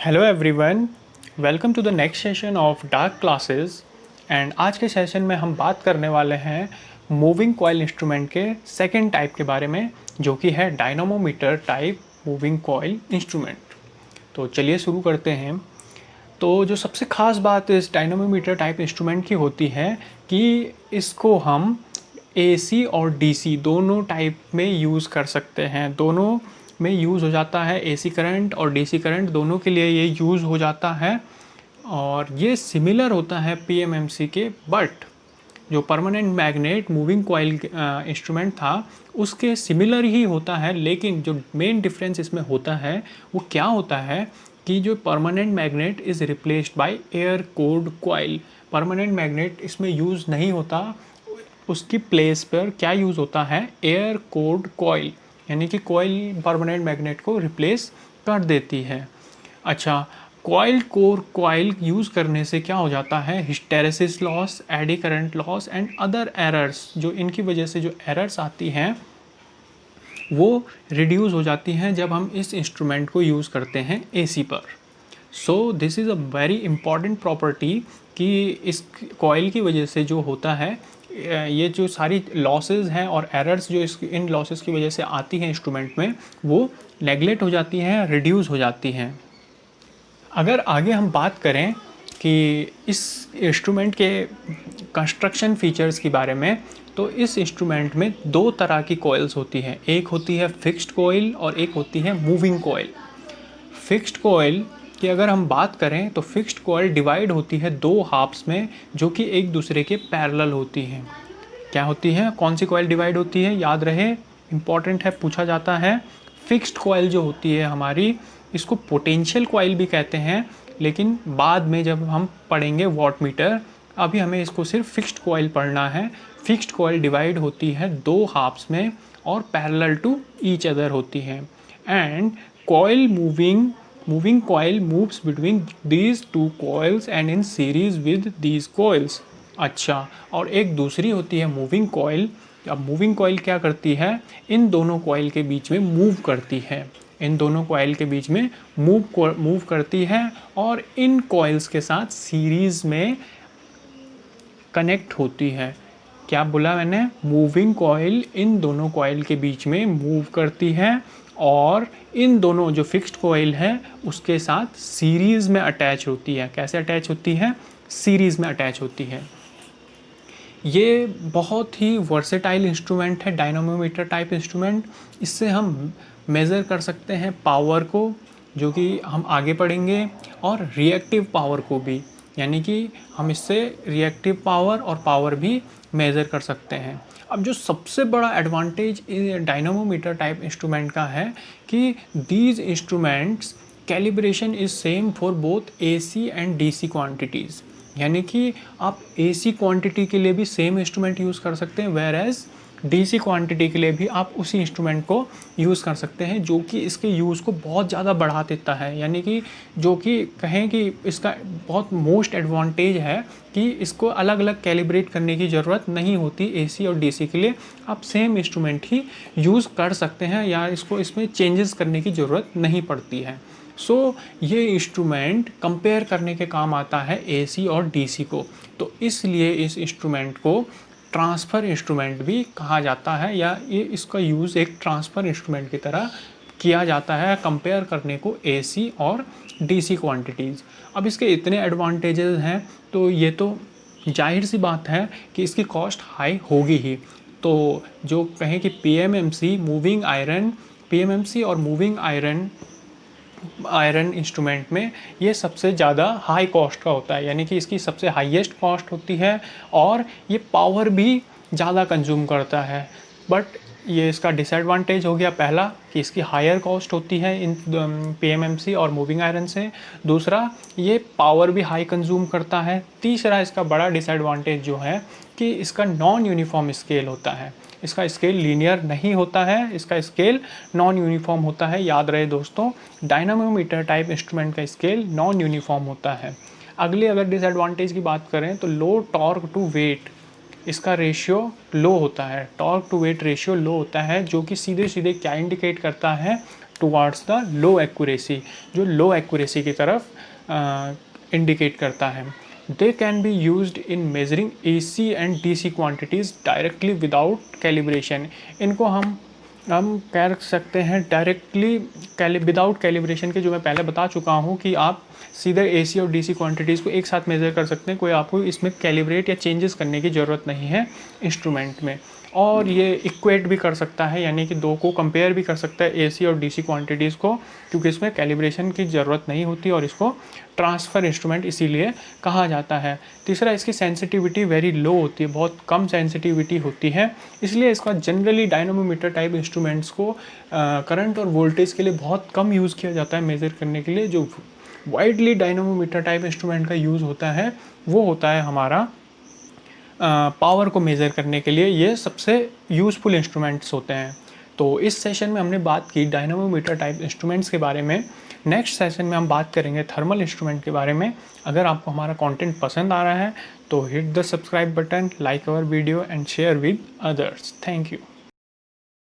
Hello everyone, welcome to the next session of dark classes. And आज के session में हम बात करने वाले हैं मूविंग कॉइल इंस्ट्रूमेंट के सेकंड टाइप के बारे में, जो कि है dynamometer type moving coil instrument. तो चलिए शुरू करते हैं। तो जो सबसे ख़ास बात इस डायनामोमीटर टाइप इंस्ट्रूमेंट की होती है कि इसको हम एसी और डीसी दोनों टाइप में यूज़ कर सकते हैं। दोनों में यूज़ हो जाता है, एसी करंट और डीसी करंट दोनों के लिए ये यूज़ हो जाता है। और ये सिमिलर होता है पीएमएमसी के, बट जो permanent magnet moving coil instrument था उसके सिमिलर ही होता है। लेकिन जो मेन डिफरेंस इसमें होता है वो क्या होता है कि जो permanent magnet is replaced by air cored coil. Permanent magnet इसमें यूज़ नहीं होता, उसकी प्लेस पर क्या यूज़ होता है, एयर कोर्ड कॉइल, यानी कि कॉइल परमानेंट मैग्नेट को रिप्लेस कर देती है। अच्छा, कॉइल कोर कॉइल यूज़ करने से क्या हो जाता है, hysteresis loss, eddy current loss and other errors, जो इनकी वजह से जो एरर्स आती हैं वो रिड्यूस हो जाती हैं जब हम इस इंस्ट्रूमेंट को यूज़ करते हैं एसी पर। So this is a very important property कि इस कॉइल की वजह से जो होता है, ये जो सारी लॉसेस हैं और एरर्स जो इन लॉसेस की वजह से आती हैं इंस्ट्रूमेंट में, वो नेगलेक्ट हो जाती हैं, रिड्यूस हो जाती हैं। अगर आगे हम बात करें कि इस इंस्ट्रूमेंट के कंस्ट्रक्शन फीचर्स के बारे में, तो इस इंस्ट्रूमेंट में दो तरह की कॉइल्स होती हैं। एक होती है फिक्स्ड कॉइल और एक होती है मूविंग कॉइल। फिक्स्ड कॉइल की अगर हम बात करें तो फिक्स्ड कॉइल डिवाइड होती है दो हाफ्स में, जो कि एक दूसरे के पैरेलल होती हैं। क्या होती है, कौन सी कॉइल डिवाइड होती है, याद रहे, इंपॉर्टेंट है, पूछा जाता है। फिक्स्ड कॉइल जो होती है हमारी, इसको पोटेंशियल कॉइल भी कहते हैं, लेकिन बाद में जब हम पढ़ेंगे वॉट मीटर, अभी हमें इसको सिर्फ फिक्स्ड कॉइल पढ़ना है। फिक्स्ड कॉइल डिवाइड होती है दो हाफ्स में और पैरेलल टू ईच अदर होती है। And coil moving coil moves between these two coils and in series with these coils. अच्छा, और एक दूसरी होती है मूविंग कॉइल। अब मूविंग कॉइल क्या करती है, इन दोनों कॉइल के बीच में मूव करती है, इन दोनों कॉइल के बीच में मूव करती है और इन कॉइल्स के साथ सीरीज में कनेक्ट होती है। क्या बोला मैंने, मूविंग कॉइल इन दोनों कॉइल के बीच में मूव करती है और इन दोनों जो फिक्स्ड कॉइल है उसके साथ सीरीज में अटैच होती है। कैसे अटैच होती है, सीरीज में अटैच होती है। ये बहुत ही वर्सेटाइल इंस्ट्रूमेंट है, डायनामोमीटर टाइप इंस्ट्रूमेंट। इससे हम मेज़र कर सकते हैं पावर को, जो कि हम आगे पढ़ेंगे, और रिएक्टिव पावर को भी, यानी कि हम इससे रिएक्टिव पावर और पावर भी मेज़र कर सकते हैं। अब जो सबसे बड़ा एडवांटेज डायनामोमीटर टाइप इंस्ट्रूमेंट का है कि these instruments calibration is same for both AC and DC quantities, यानी कि आप एसी क्वांटिटी के लिए भी सेम इंस्ट्रूमेंट यूज़ कर सकते हैं, वेयर एज डीसी क्वांटिटी के लिए भी आप उसी इंस्ट्रूमेंट को यूज़ कर सकते हैं, जो कि इसके यूज़ को बहुत ज़्यादा बढ़ा देता है। यानी कि जो कि कहें कि इसका बहुत मोस्ट एडवांटेज है कि इसको अलग अलग कैलिब्रेट करने की ज़रूरत नहीं होती एसी और डीसी के लिए। आप सेम इंस्ट्रूमेंट ही यूज़ कर सकते हैं या इसको इसमें चेंजेस करने की ज़रूरत नहीं पड़ती है। सो ये इंस्ट्रूमेंट कंपेयर करने के काम आता है एसी और डीसी को। तो इसलिए इस इंस्ट्रूमेंट को ट्रांसफ़र इंस्ट्रूमेंट भी कहा जाता है, या ये इसका यूज़ एक ट्रांसफ़र इंस्ट्रूमेंट की तरह किया जाता है कंपेयर करने को एसी और डीसी क्वांटिटीज़। अब इसके इतने एडवांटेजेस हैं तो ये तो जाहिर सी बात है कि इसकी कॉस्ट हाई होगी ही। तो जो कहें कि पीएमएमसी और मूविंग आयरन इंस्ट्रूमेंट में ये सबसे ज़्यादा हाई कॉस्ट का होता है, यानी कि इसकी सबसे हाईएस्ट कॉस्ट होती है और ये पावर भी ज़्यादा कंज्यूम करता है। बट ये इसका डिसएडवांटेज हो गया पहला कि इसकी हायर कॉस्ट होती है इन पीएमएमसी और मूविंग आयरन से। दूसरा, ये पावर भी हाई कंज्यूम करता है। तीसरा, इसका बड़ा डिसएडवांटेज जो है कि इसका नॉन यूनिफॉर्म स्केल होता है। इसका स्केल लीनियर नहीं होता है, इसका स्केल नॉन यूनिफॉर्म होता है। याद रहे दोस्तों, डायनामोमीटर टाइप इंस्ट्रूमेंट का स्केल नॉन यूनिफॉर्म होता है। अगले अगर डिसएडवांटेज की बात करें तो लो टॉर्क टू वेट, इसका रेशियो लो होता है, टॉर्क टू वेट रेशियो लो होता है, जो कि सीधे सीधे क्या इंडिकेट करता है, टुवार्ड्स द लो एक्यूरेसी, जो लो एक्यूरेसी की तरफ इंडिकेट करता है। They can be used in measuring AC and DC quantities directly without calibration. इनको हम कह सकते हैं डायरेक्टली विदाउट कैलिब्रेशन के, जो मैं पहले बता चुका हूँ कि आप सीधे AC और DC क्वांटिटीज़ को एक साथ मेज़र कर सकते हैं, कोई आपको इसमें कैलिब्रेट या चेंजेस करने की ज़रूरत नहीं है इंस्ट्रूमेंट में। और ये इक्वेट भी कर सकता है, यानी कि दो को कंपेयर भी कर सकता है AC और DC क्वांटिटीज़ को, क्योंकि इसमें कैलिब्रेशन की ज़रूरत नहीं होती और इसको ट्रांसफ़र इंस्ट्रूमेंट इसीलिए कहा जाता है। तीसरा, इसकी सेंसिटिविटी वेरी लो होती है, बहुत कम सेंसिटिविटी होती है, इसलिए इसका जनरली डायनमोमीटर टाइप इंस्ट्रूमेंट्स को करंट और वोल्टेज के लिए बहुत कम यूज़ किया जाता है मेज़र करने के लिए। जो वाइडली डायनमोमीटर टाइप इंस्ट्रूमेंट का यूज़ होता है वो होता है हमारा पावर को मेज़र करने के लिए। ये सबसे यूज़फुल इंस्ट्रूमेंट्स होते हैं। तो इस सेशन में हमने बात की डायनामोमीटर टाइप इंस्ट्रूमेंट्स के बारे में। नेक्स्ट सेशन में हम बात करेंगे थर्मल इंस्ट्रूमेंट के बारे में। अगर आपको हमारा कंटेंट पसंद आ रहा है तो hit the subscribe button, like our video and share with others. Thank you.